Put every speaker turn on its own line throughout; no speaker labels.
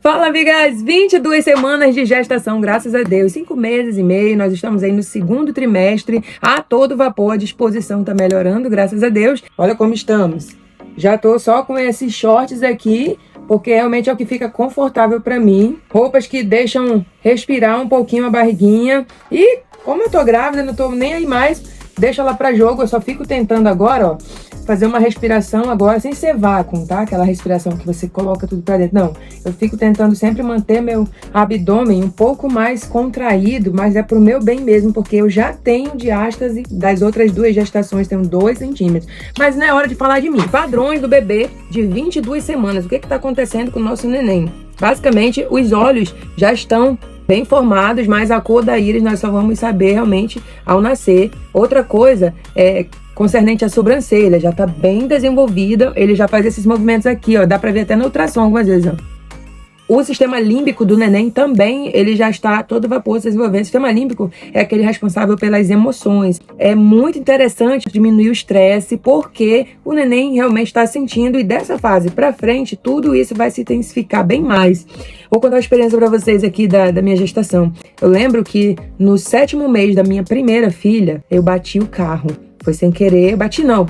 Fala, amigas! 22 semanas de gestação, graças a Deus. 5 meses e meio, nós estamos aí no segundo trimestre, a todo vapor, a disposição tá melhorando, graças a Deus. Olha como estamos. Já tô só com esses shorts aqui, porque realmente é o que fica confortável pra mim. Roupas que deixam respirar um pouquinho a barriguinha. E como eu tô grávida, não tô nem aí mais, deixa ela pra jogo. Eu só fico tentando agora, ó, fazer uma respiração agora, sem ser vácuo, tá? Aquela respiração que você coloca tudo pra dentro. Não, eu fico tentando sempre manter meu abdômen um pouco mais contraído, mas é pro meu bem mesmo, porque eu já tenho diástase das outras 2 gestações, tenho 2 centímetros. Mas não é hora de falar de mim. Padrões do bebê de 22 semanas. O que tá acontecendo com o nosso neném? Basicamente, os olhos já estão bem formados, mas a cor da íris nós só vamos saber realmente ao nascer. Outra coisa é concernente à sobrancelha, já tá bem desenvolvida, ele já faz esses movimentos aqui, ó, dá pra ver até no ultrassom algumas vezes, ó. O sistema límbico do neném também, ele já está a todo vapor se desenvolvendo. O sistema límbico é aquele responsável pelas emoções. É muito interessante diminuir o estresse, porque o neném realmente está sentindo, e dessa fase pra frente, tudo isso vai se intensificar bem mais. Vou contar uma experiência pra vocês aqui da minha gestação. Eu lembro que no 7º mês da minha primeira filha, eu bati o carro. Foi sem querer, bati não,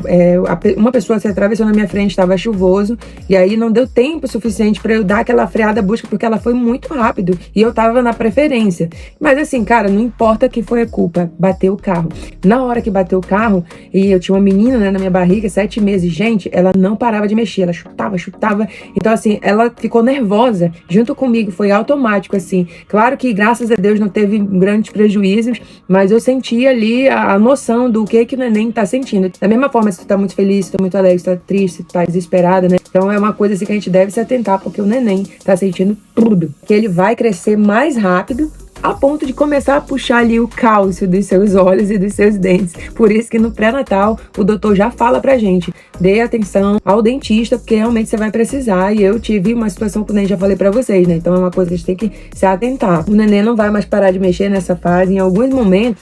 uma pessoa se atravessou na minha frente, estava chuvoso, e aí não deu tempo suficiente para eu dar aquela freada brusca, porque ela foi muito rápido, e eu tava na preferência. Mas assim, cara, não importa que foi a culpa, bateu o carro. Na hora que bateu o carro, e eu tinha uma menina, né, na minha barriga, 7 meses, gente, ela não parava de mexer, ela chutava, então assim, ela ficou nervosa, junto comigo, foi automático, assim. Claro que, graças a Deus, não teve grandes prejuízos, mas eu senti ali a noção do que o neném tá sentindo. Da mesma forma, se tu tá muito feliz, se tu tá muito alegre, se tu tá triste, se tu tá desesperada, né? Então é uma coisa assim que a gente deve se atentar, porque o neném tá sentindo tudo. Que ele vai crescer mais rápido, a ponto de começar a puxar ali o cálcio dos seus olhos e dos seus dentes. Por isso que no pré-natal o doutor já fala pra gente: dê atenção ao dentista, porque realmente você vai precisar. E eu tive uma situação que nem já falei pra vocês, né? Então é uma coisa que a gente tem que se atentar. O neném não vai mais parar de mexer nessa fase. Em alguns momentos,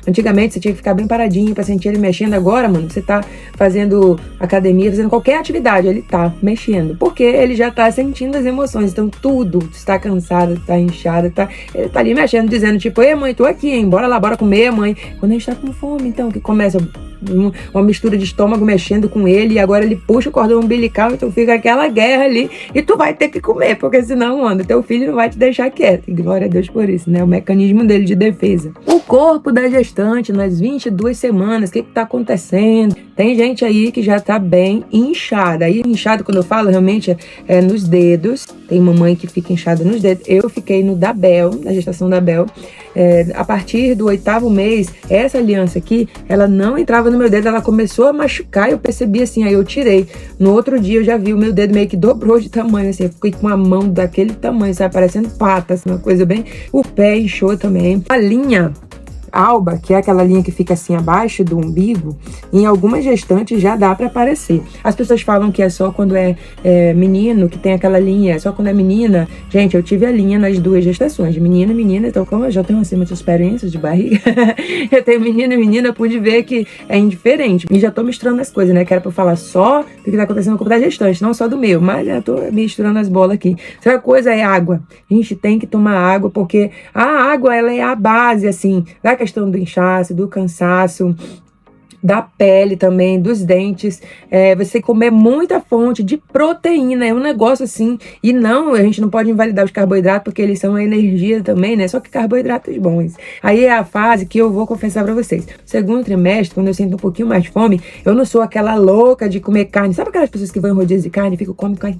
antigamente você tinha que ficar bem paradinho pra sentir ele mexendo. Agora, mano, você tá fazendo academia, fazendo qualquer atividade, ele tá mexendo, porque ele já tá sentindo as emoções. Então tudo, está cansado, tá inchado, ele tá ali mexendo, dizendo tipo: ei, mãe, tô aqui, hein? Bora lá, bora comer, mãe. Quando a gente tá com fome, então, que começa uma mistura de estômago mexendo com ele, e agora ele puxa o cordão umbilical, então fica aquela guerra ali, e tu vai ter que comer, porque senão, mano, teu filho não vai te deixar quieto. E glória a Deus por isso, né? O mecanismo dele de defesa. O corpo da gestante nas 22 semanas, o que tá acontecendo? Tem gente aí que já tá bem inchada. Aí, inchado, quando eu falo, realmente é nos dedos. Tem mamãe que fica inchada nos dedos. Eu fiquei no da Bel, na gestação da Bel. A partir do 8º mês, essa aliança aqui, ela não entrava no meu dedo, ela começou a machucar, e eu percebi assim, aí eu tirei. No outro dia eu já vi o meu dedo meio que dobrou de tamanho, assim, eu fiquei com a mão daquele tamanho, sabe, parecendo pata, assim, uma coisa bem... O pé inchou também. A linha alba, que é aquela linha que fica assim abaixo do umbigo, em algumas gestantes já dá para aparecer. As pessoas falam que é só quando é menino que tem aquela linha, é só quando é menina. Gente, eu tive a linha nas 2 gestações, menina e menina, então como eu já tenho assim muitas experiências de barriga, eu tenho menino e menina, eu pude ver que é indiferente. E já tô misturando as coisas, né, que era pra eu falar só do que tá acontecendo no corpo da gestante, não só do meu, mas já tô misturando as bolas aqui. Outra coisa é água. A gente tem que tomar água, porque a água, ela é a base, assim, da questão do inchaço, do cansaço, da pele também, dos dentes. Você comer muita fonte de proteína, é um negócio assim. E não, a gente não pode invalidar os carboidratos, porque eles são energia também, né? Só que carboidratos bons. Aí é a fase que eu vou confessar pra vocês. Segundo trimestre, quando eu sinto um pouquinho mais de fome, eu não sou aquela louca de comer carne. Sabe aquelas pessoas que vão em rodízio de carne e ficam comendo carne?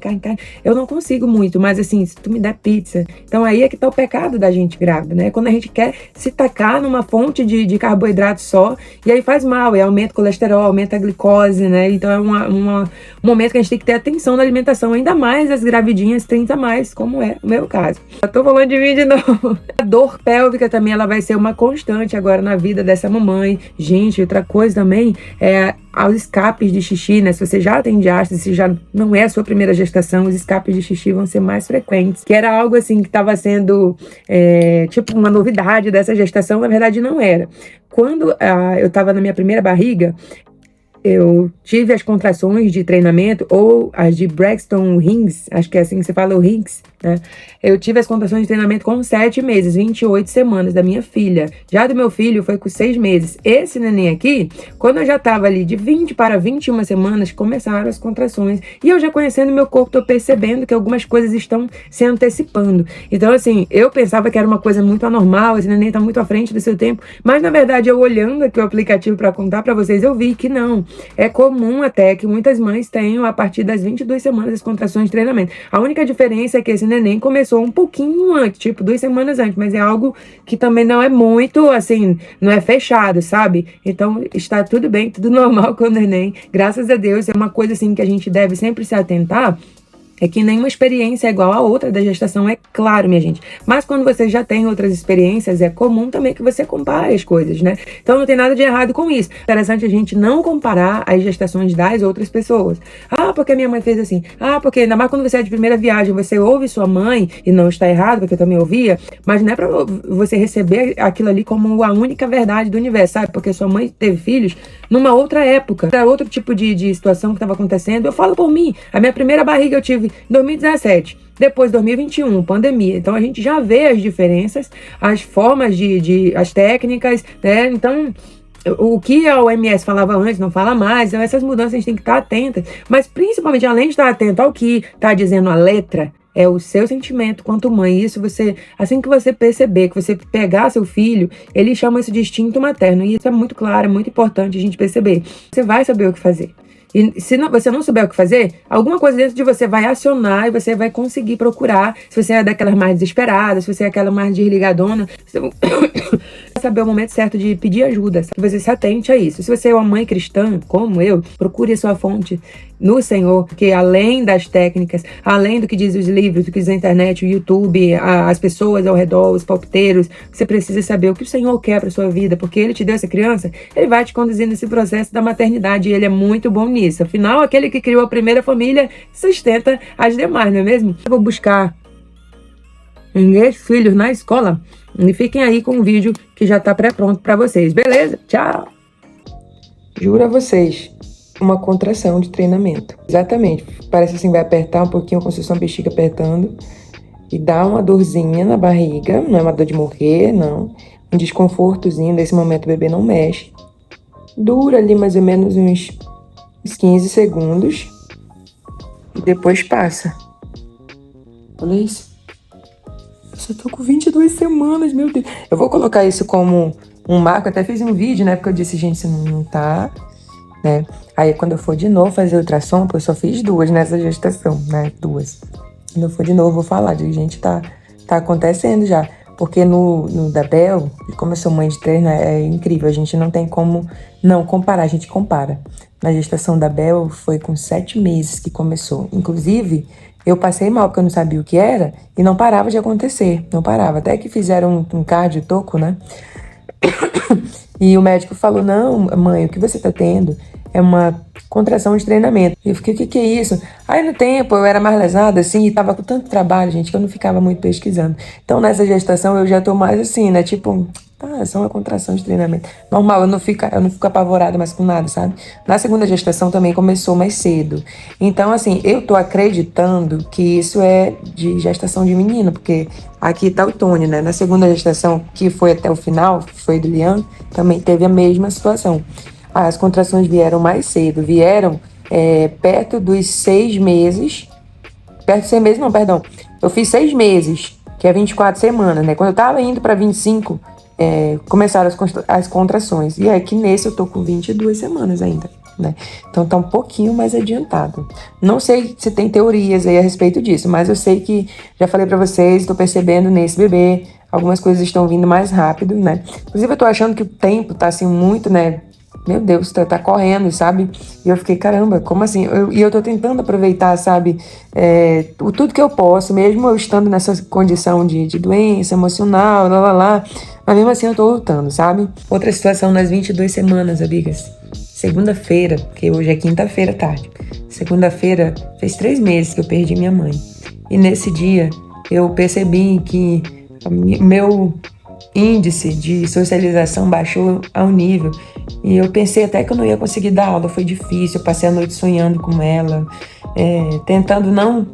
Eu não consigo muito, mas assim, se tu me der pizza. Então aí é que tá o pecado da gente grávida, né? Quando a gente quer se tacar numa fonte de carboidrato só, e aí faz mal, aumenta o colesterol, aumenta a glicose, né? Então é um momento que a gente tem que ter atenção na alimentação, ainda mais as gravidinhas 30 a mais, como é o meu caso. Eu tô falando de mim de novo. A dor pélvica também, ela vai ser uma constante agora na vida dessa mamãe. Gente, outra coisa também é aos escapes de xixi, né? Se você já tem diástase, se já não é a sua primeira gestação, os escapes de xixi vão ser mais frequentes. Que era algo assim que estava sendo tipo uma novidade dessa gestação, na verdade não era. Quando eu estava na minha primeira barriga, eu tive as contrações de treinamento, ou as de Braxton Hicks, acho que é assim que você fala, o Hicks, né? Eu tive as contrações de treinamento com 7 meses, 28 semanas da minha filha. Já do meu filho foi com 6 meses. Esse neném aqui, quando eu já estava ali de 20 para 21 semanas, começaram as contrações. E eu já conhecendo meu corpo, tô percebendo que algumas coisas estão se antecipando. Então, assim, eu pensava que era uma coisa muito anormal, esse neném tá muito à frente do seu tempo. Mas, na verdade, eu olhando aqui o aplicativo para contar para vocês, eu vi que não. É comum até que muitas mães tenham, a partir das 22 semanas, as contrações de treinamento. A única diferença é que esse neném começou um pouquinho antes, tipo 2 semanas antes, mas é algo que também não é muito, assim, não é fechado, sabe? Então, está tudo bem, tudo normal com o neném. Graças a Deus, é uma coisa, assim, que a gente deve sempre se atentar. É que nenhuma experiência é igual a outra da gestação, é claro, minha gente. Mas quando você já tem outras experiências, é comum também que você compare as coisas, né? Então não tem nada de errado com isso. Interessante a gente não comparar as gestações das outras pessoas. Ah, porque minha mãe fez assim. Ah, porque ainda mais quando você é de primeira viagem, você ouve sua mãe, e não está errado, porque eu também ouvia, mas não é pra você receber aquilo ali como a única verdade do universo, sabe? Porque sua mãe teve filhos numa outra época, era outro tipo de situação que estava acontecendo. Eu falo por mim, a minha primeira barriga eu tive em 2017, depois 2021, pandemia. Então a gente já vê as diferenças, as formas as técnicas, né? Então, o que a OMS falava antes, não fala mais. Então essas mudanças a gente tem que estar atenta. Mas principalmente, além de estar atento ao que está dizendo a letra, é o seu sentimento quanto mãe. Isso você, assim que você perceber, que você pegar seu filho, ele chama isso de instinto materno. E isso é muito claro, é muito importante a gente perceber. Você vai saber o que fazer. E se você não souber o que fazer, alguma coisa dentro de você vai acionar e você vai conseguir procurar. Se você é daquelas mais desesperadas, se você é aquela mais desligadona, você vai saber o momento certo de pedir ajuda, que você se atente a isso. Se você é uma mãe cristã, como eu, procure a sua fonte no Senhor, porque além das técnicas, além do que diz os livros, do que diz a internet, o YouTube, as pessoas ao redor, os palpiteiros, você precisa saber o que o Senhor quer para sua vida, porque Ele te deu essa criança, Ele vai te conduzir nesse processo da maternidade e Ele é muito bom nisso. Afinal, aquele que criou a primeira família sustenta as demais, não é mesmo? Eu vou buscar meus filhos na escola e fiquem aí com o vídeo que já tá pré-pronto para vocês, beleza? Tchau! Juro a vocês, uma contração de treinamento. Exatamente. Parece assim, vai apertar um pouquinho, como se fosse uma bexiga apertando. E dá uma dorzinha na barriga. Não é uma dor de morrer, não. Um desconfortozinho. Nesse momento o bebê não mexe. Dura ali mais ou menos uns 15 segundos. E depois passa. Olha isso. Eu só tô com 22 semanas, meu Deus. Eu vou colocar isso como um marco. Até fiz um vídeo, né? Porque eu disse, gente, isso não tá... né? Aí quando eu for de novo fazer ultrassom, eu só fiz 2 nessa gestação, né? 2. Quando eu for de novo, eu vou falar, de gente, tá acontecendo já. Porque no da Bel, como eu sou mãe de 3, né, é incrível, a gente não tem como não comparar, a gente compara. Na gestação da Bel foi com 7 meses que começou. Inclusive, eu passei mal porque eu não sabia o que era e não parava de acontecer, não parava. Até que fizeram um cardio toco, né? E o médico falou, não, mãe, o que você tá tendo é uma contração de treinamento. E eu fiquei, o que é isso? Aí no tempo eu era mais lesada, assim, e tava com tanto trabalho, gente, que eu não ficava muito pesquisando. Então nessa gestação eu já tô mais assim, né, tipo, é só uma contração de treinamento. Normal, eu não fico apavorada mais com nada, sabe? Na segunda gestação também começou mais cedo. Então, assim, eu tô acreditando que isso é de gestação de menino, porque aqui tá o Tony, né? Na segunda gestação, que foi até o final, foi do Lian, também teve a mesma situação. As contrações vieram mais cedo, vieram perto dos 6 meses. Perto de 6 meses, não, perdão. Eu fiz 6 meses, que é 24 semanas, né? Quando eu tava indo pra 25, começaram as contrações. E aí que nesse eu tô com 22 semanas ainda, né? Então tá um pouquinho mais adiantado. Não sei se tem teorias aí a respeito disso, mas eu sei que, já falei pra vocês, tô percebendo nesse bebê, algumas coisas estão vindo mais rápido, né? Inclusive eu tô achando que o tempo tá assim muito, né? Meu Deus, tá correndo, sabe? E eu fiquei, caramba, como assim? E eu tô tentando aproveitar, sabe? Tudo que eu posso, mesmo eu estando nessa condição de doença emocional, mas mesmo assim eu tô lutando, sabe? Outra situação nas 22 semanas, amigas. Segunda-feira, porque hoje é quinta-feira tarde. Segunda-feira, fez 3 meses que eu perdi minha mãe. E nesse dia, eu percebi que meu índice de socialização baixou ao nível. E eu pensei até que eu não ia conseguir dar aula, foi difícil. Eu passei a noite sonhando com ela, tentando não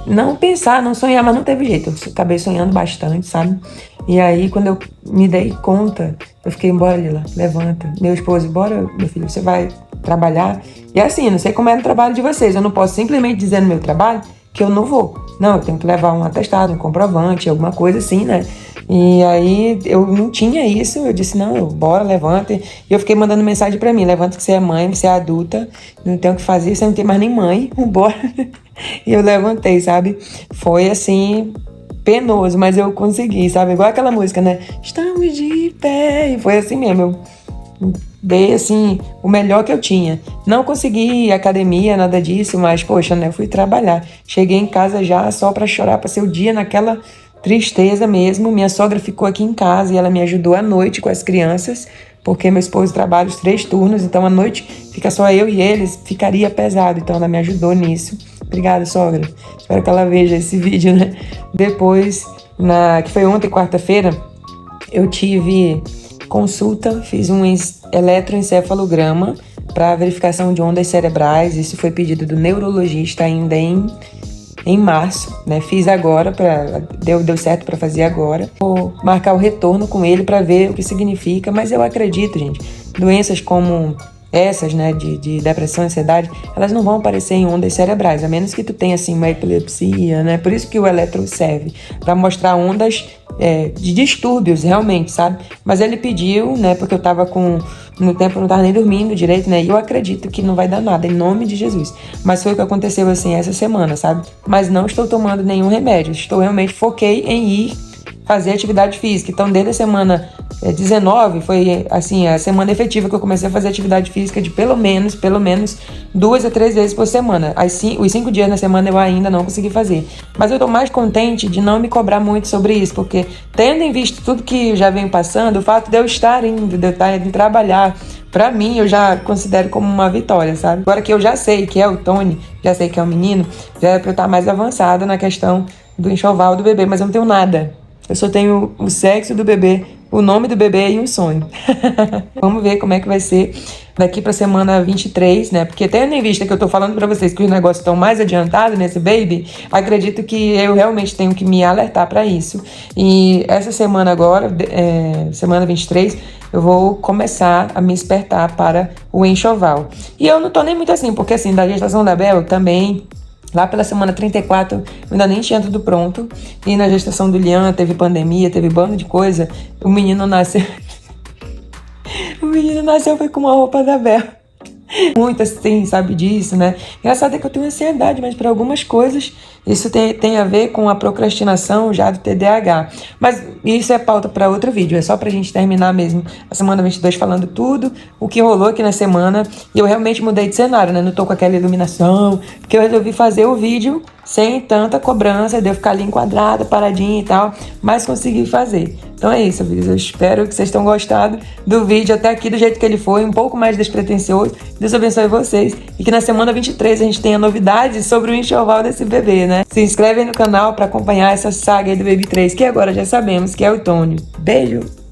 não pensar, não sonhar, mas não teve jeito. Eu acabei sonhando bastante, sabe? E aí, quando eu me dei conta, eu fiquei, bora, Lila, levanta. Meu esposo, bora, meu filho, você vai trabalhar. E assim, não sei como é o trabalho de vocês. Eu não posso simplesmente dizer no meu trabalho que eu não vou. Não, eu tenho que levar um atestado, um comprovante, alguma coisa assim, né? E aí, eu não tinha isso. Eu disse, não, bora, levanta. E eu fiquei mandando mensagem pra mim, levanta que você é mãe, você é adulta, não tem o que fazer, você não tem mais nem mãe, bora. E eu levantei, sabe? Foi assim, penoso, mas eu consegui, sabe? Igual aquela música, né? Estamos de pé. E foi assim mesmo. Eu dei, assim, o melhor que eu tinha. Não consegui academia, nada disso, mas, poxa, né? Eu fui trabalhar. Cheguei em casa já só pra chorar. Passei o dia naquela tristeza mesmo. Minha sogra ficou aqui em casa e ela me ajudou à noite com as crianças, porque meu esposo trabalha os 3 turnos, então à noite fica só eu e eles, ficaria pesado. Então ela me ajudou nisso. Obrigada, sogra. Espero que ela veja esse vídeo, né? Depois, que foi ontem, quarta-feira, eu tive consulta, fiz um eletroencefalograma para verificação de ondas cerebrais. Isso foi pedido do neurologista ainda em março, né? Fiz agora, deu certo para fazer agora. Vou marcar o retorno com ele para ver o que significa, mas eu acredito, gente, doenças como essas, né, de depressão, ansiedade, elas não vão aparecer em ondas cerebrais, a menos que tu tenha, assim, uma epilepsia, né? Por isso que o eletro serve, para mostrar ondas de distúrbios, realmente, sabe? Mas ele pediu, né, porque eu tava no tempo eu não tava nem dormindo direito, né? E eu acredito que não vai dar nada, em nome de Jesus. Mas foi o que aconteceu, assim, essa semana, sabe? Mas não estou tomando nenhum remédio, realmente foquei em ir fazer atividade física. Então, desde a semana 19, foi assim, a semana efetiva que eu comecei a fazer atividade física de pelo menos 2 a 3 vezes por semana. Os 5 dias na semana eu ainda não consegui fazer. Mas eu tô mais contente de não me cobrar muito sobre isso, porque tendo em vista tudo que já venho passando, o fato de eu estar indo, de eu estar indo trabalhar, pra mim, eu já considero como uma vitória, sabe? Agora que eu já sei que é o Tony, já sei que é o menino, já é pra eu estar mais avançada na questão do enxoval do bebê, mas eu não tenho nada. Eu só tenho o sexo do bebê, o nome do bebê e um sonho. Vamos ver como é que vai ser daqui pra semana 23, né? Porque tendo em vista que eu tô falando pra vocês que os negócios estão mais adiantados nesse baby, acredito que eu realmente tenho que me alertar pra isso. E essa semana agora, semana 23, eu vou começar a me despertar para o enxoval. E eu não tô nem muito assim, porque assim, da gestação da Bel também, lá pela semana 34, eu ainda nem tinha tudo pronto. E na gestação do Lian, teve pandemia, teve bando de coisa. O menino nasceu... O menino nasceu foi com uma roupa da Bel. Muito assim, sabe disso, né? Engraçado é que eu tenho ansiedade, mas para algumas coisas isso tem a ver com a procrastinação já do TDAH. Mas isso é pauta para outro vídeo, é só pra gente terminar mesmo a semana 22 falando tudo o que rolou aqui na semana. E eu realmente mudei de cenário, né? Não tô com aquela iluminação, porque eu resolvi fazer o vídeo sem tanta cobrança, de eu ficar ali enquadrada, paradinha e tal, mas consegui fazer. Então é isso, amigos. Eu espero que vocês tenham gostado do vídeo até aqui, do jeito que ele foi, um pouco mais despretensioso. Deus abençoe vocês. E que na semana 23 a gente tenha novidades sobre o enxoval desse bebê, né? Se inscreve aí no canal para acompanhar essa saga aí do Baby 3, que agora já sabemos que é o Tony. Beijo!